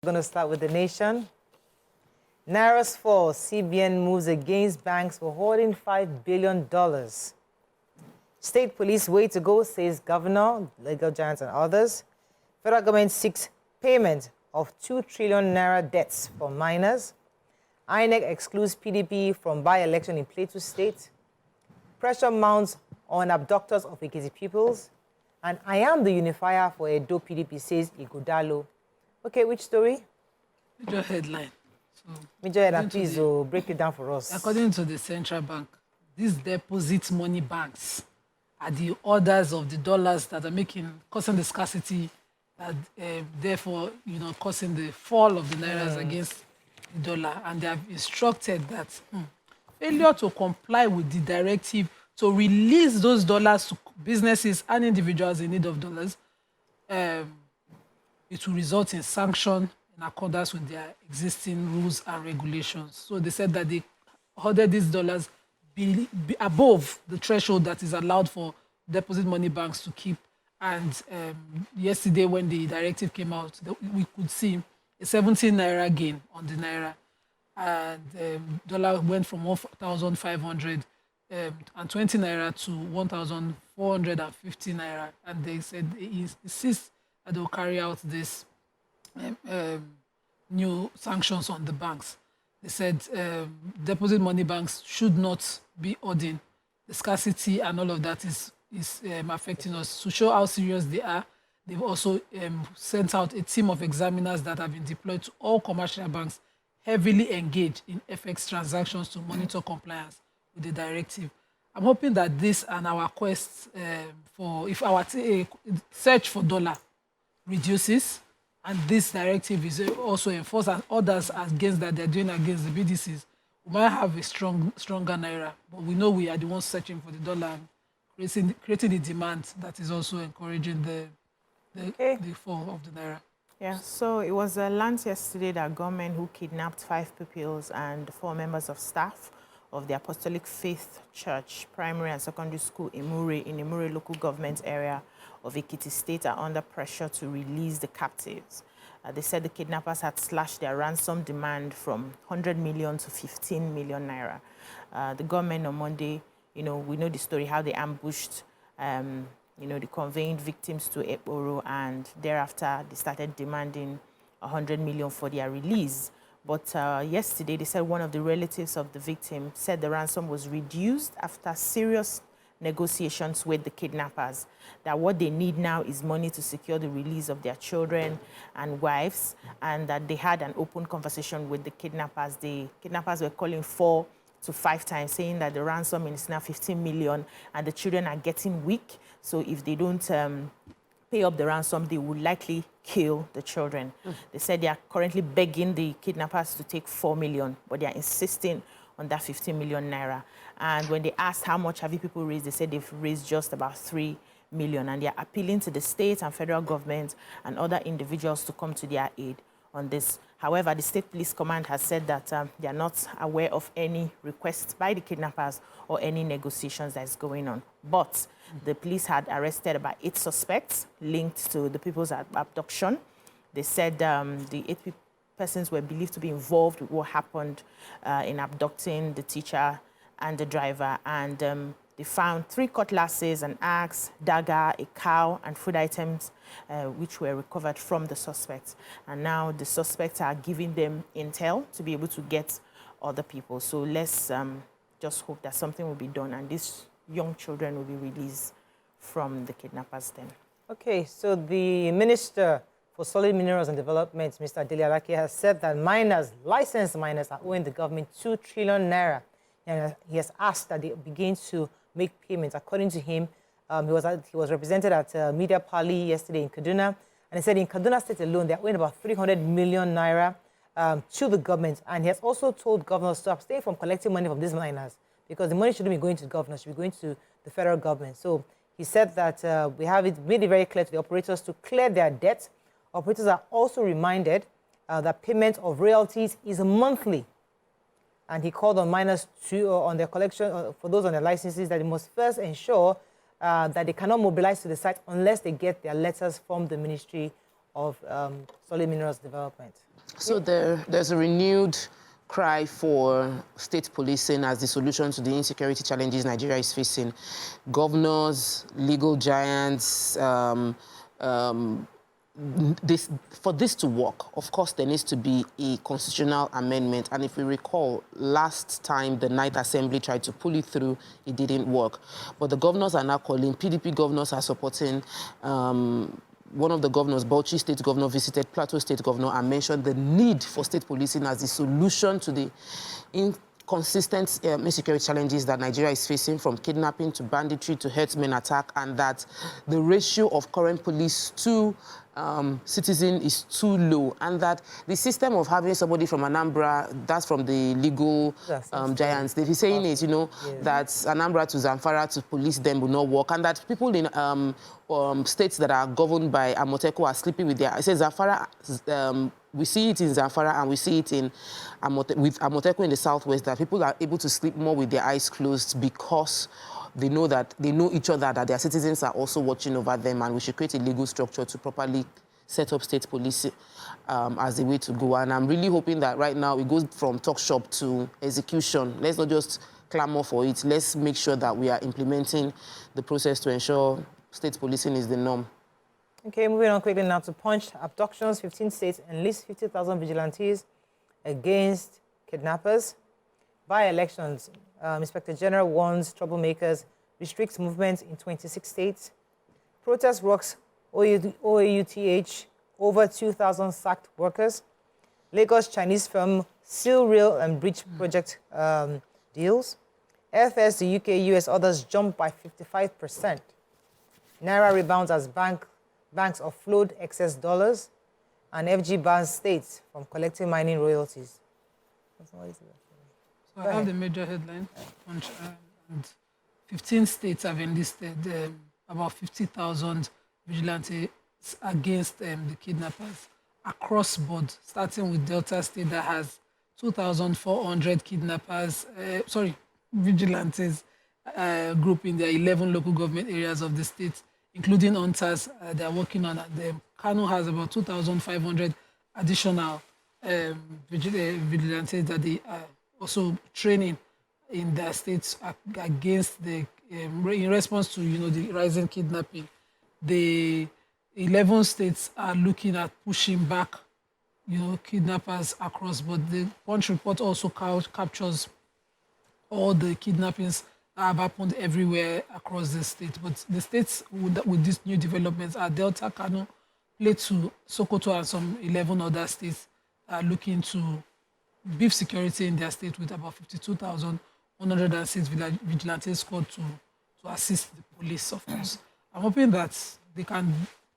We're going to start with the nation. Naira's fall, CBN moves against banks for hoarding $5 billion. State police way to go, says governor, legal giants and others. Federal government seeks payment of 2 trillion Naira debts for minors. INEC excludes PDP from by-election in Plateau State. Pressure mounts on abductors of Ekiti pupils. And I am the unifier for Edo PDP, says Ighodalo. Okay, which story? Major headline. Major headline, please break it down for us. According to the central bank, these deposit money banks are the orders of the dollars that are causing the scarcity, therefore, causing the fall of the nairas against the dollar. And they have instructed that failure to comply with the directive to release those dollars to businesses and individuals in need of dollars, it will result in sanction in accordance with their existing rules and regulations. So they said that they hoarded these dollars be above the threshold that is allowed for deposit money banks to keep. And yesterday, when the directive came out, we could see a 17 Naira gain on the Naira. And dollar went from 1,500 and 20 Naira to 1,450 Naira. And they said they insist that they will carry out this new sanctions on the banks. They said deposit money banks should not be hoarding. The scarcity and all of that is affecting us. To show how serious they are, they've also sent out a team of examiners that have been deployed to all commercial banks heavily engaged in FX transactions to monitor compliance with the directive. I'm hoping that this and our quest if our search for dollar reduces, and this directive is also enforced and others against that they're doing against the BDCs, we might have a stronger Naira. But we know we are the ones searching for the dollar and creating the demand that is also encouraging the fall of the Naira. Yeah, so it was learned yesterday that gunmen who kidnapped 5 pupils and 4 members of staff of the Apostolic Faith Church Primary and Secondary School Emure in Emure local government area of Ekiti State are under pressure to release the captives. They said the kidnappers had slashed their ransom demand from 100 million to 15 million Naira. The government on Monday, we know the story, how they ambushed, the conveying victims to Emure, and thereafter they started demanding 100 million for their release. But yesterday, they said one of the relatives of the victim said the ransom was reduced after serious negotiations with the kidnappers, that what they need now is money to secure the release of their children and wives, and that they had an open conversation with the kidnappers. The kidnappers were calling 4 to 5 times, saying that the ransom is now 15 million and the children are getting weak. So if they don't pay up the ransom, they would likely kill the children. They said they are currently begging the kidnappers to take 4 million, but they are insisting on that 15 million Naira. And when they asked how much have you people raised, they said they've raised just about 3 million. And they are appealing to the state and federal government and other individuals to come to their aid on this. However, the State Police Command has said that they are not aware of any requests by the kidnappers or any negotiations that is going on. But the police had arrested about 8 suspects linked to the people's abduction. They said the 8 persons were believed to be involved with what happened in abducting the teacher and the driver. And they found 3 cutlasses, an axe, dagger, a cow, and food items, which were recovered from the suspects. And now the suspects are giving them intel to be able to get other people. So let's just hope that something will be done and these young children will be released from the kidnappers then. Okay, so the Minister for Solid Minerals and Development, Mr. Dele Alake, has said that licensed miners are owing the government 2 trillion Naira. And he has asked that they begin to make payments. According to him, he was represented at Media Pali yesterday in Kaduna, and he said in Kaduna State alone, they're owing about 300 million Naira to the government. And he has also told governors to abstain from collecting money from these miners because the money shouldn't be going to the governor, it should be going to the federal government. So he said that we have made it very clear to the operators to clear their debt. Operators are also reminded that payment of royalties is monthly. And he called on miners on their collection, for those on their licenses, that they must first ensure that they cannot mobilize to the site unless they get their letters from the Ministry of solid minerals development. So there's a renewed cry for state policing as the solution to the insecurity challenges Nigeria is facing. Governors, legal giants, for this to work, of course, there needs to be a constitutional amendment. And if we recall, last time the Ninth Assembly tried to pull it through, it didn't work. But the governors are now calling, PDP governors are supporting. One of the governors, Bauchi State Governor, visited Plateau State Governor and mentioned the need for state policing as the solution to the inconsistent insecurity challenges that Nigeria is facing, from kidnapping to banditry to herdsmen attack, and that the ratio of current police to citizen is too low, and that the system of having somebody from Anambra, that's from the legal giants, they're saying it, that Anambra to Zamfara to police them will not work, and that people in states that are governed by Amoteco are sleeping with their... It says Zamfara, we see it in Zamfara and we see it in with Amoteco in the southwest, that people are able to sleep more with their eyes closed because they know that they know each other, that their citizens are also watching over them, and we should create a legal structure to properly set up state police as a way to go. And I'm really hoping that right now it goes from talk shop to execution. Let's not just clamor for it. Let's make sure that we are implementing the process to ensure state policing is the norm. Okay, moving on quickly now to Punch. Abductions, 15 states enlist 50,000 vigilantes against kidnappers. By-elections, Inspector General warns troublemakers, restricts movement in 26 states. Protest rocks OAUTH, over 2,000 sacked workers. Lagos Chinese firm seal rail and bridge project deals. FS, the UK, US, others jump by 55%. Naira rebounds as banks offload excess dollars. And FG bans states from collecting mining royalties. That's all it is. So I have the major headline. And 15 states have enlisted about 50,000 vigilantes against the kidnappers across board, starting with Delta State that has 2,400 kidnappers, vigilantes group in their 11 local government areas of the state, including hunters they are working on. Kano has about 2,500 additional vigilantes that they are also training in their states against the, in response to, the rising kidnapping. The 11 states are looking at pushing back, kidnappers across. But the Punch report also captures all the kidnappings that have happened everywhere across the state. But the states with these new developments are Delta, Kano, Plateau, Sokoto, and some 11 other states are looking to beef security in their state with about 52,106 vigilante squad to assist the police, of course. I'm hoping that they can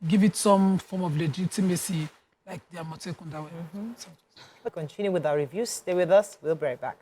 give it some form of legitimacy like the Amotekun that way. We'll continue with our reviews. Stay with us. We'll be right back.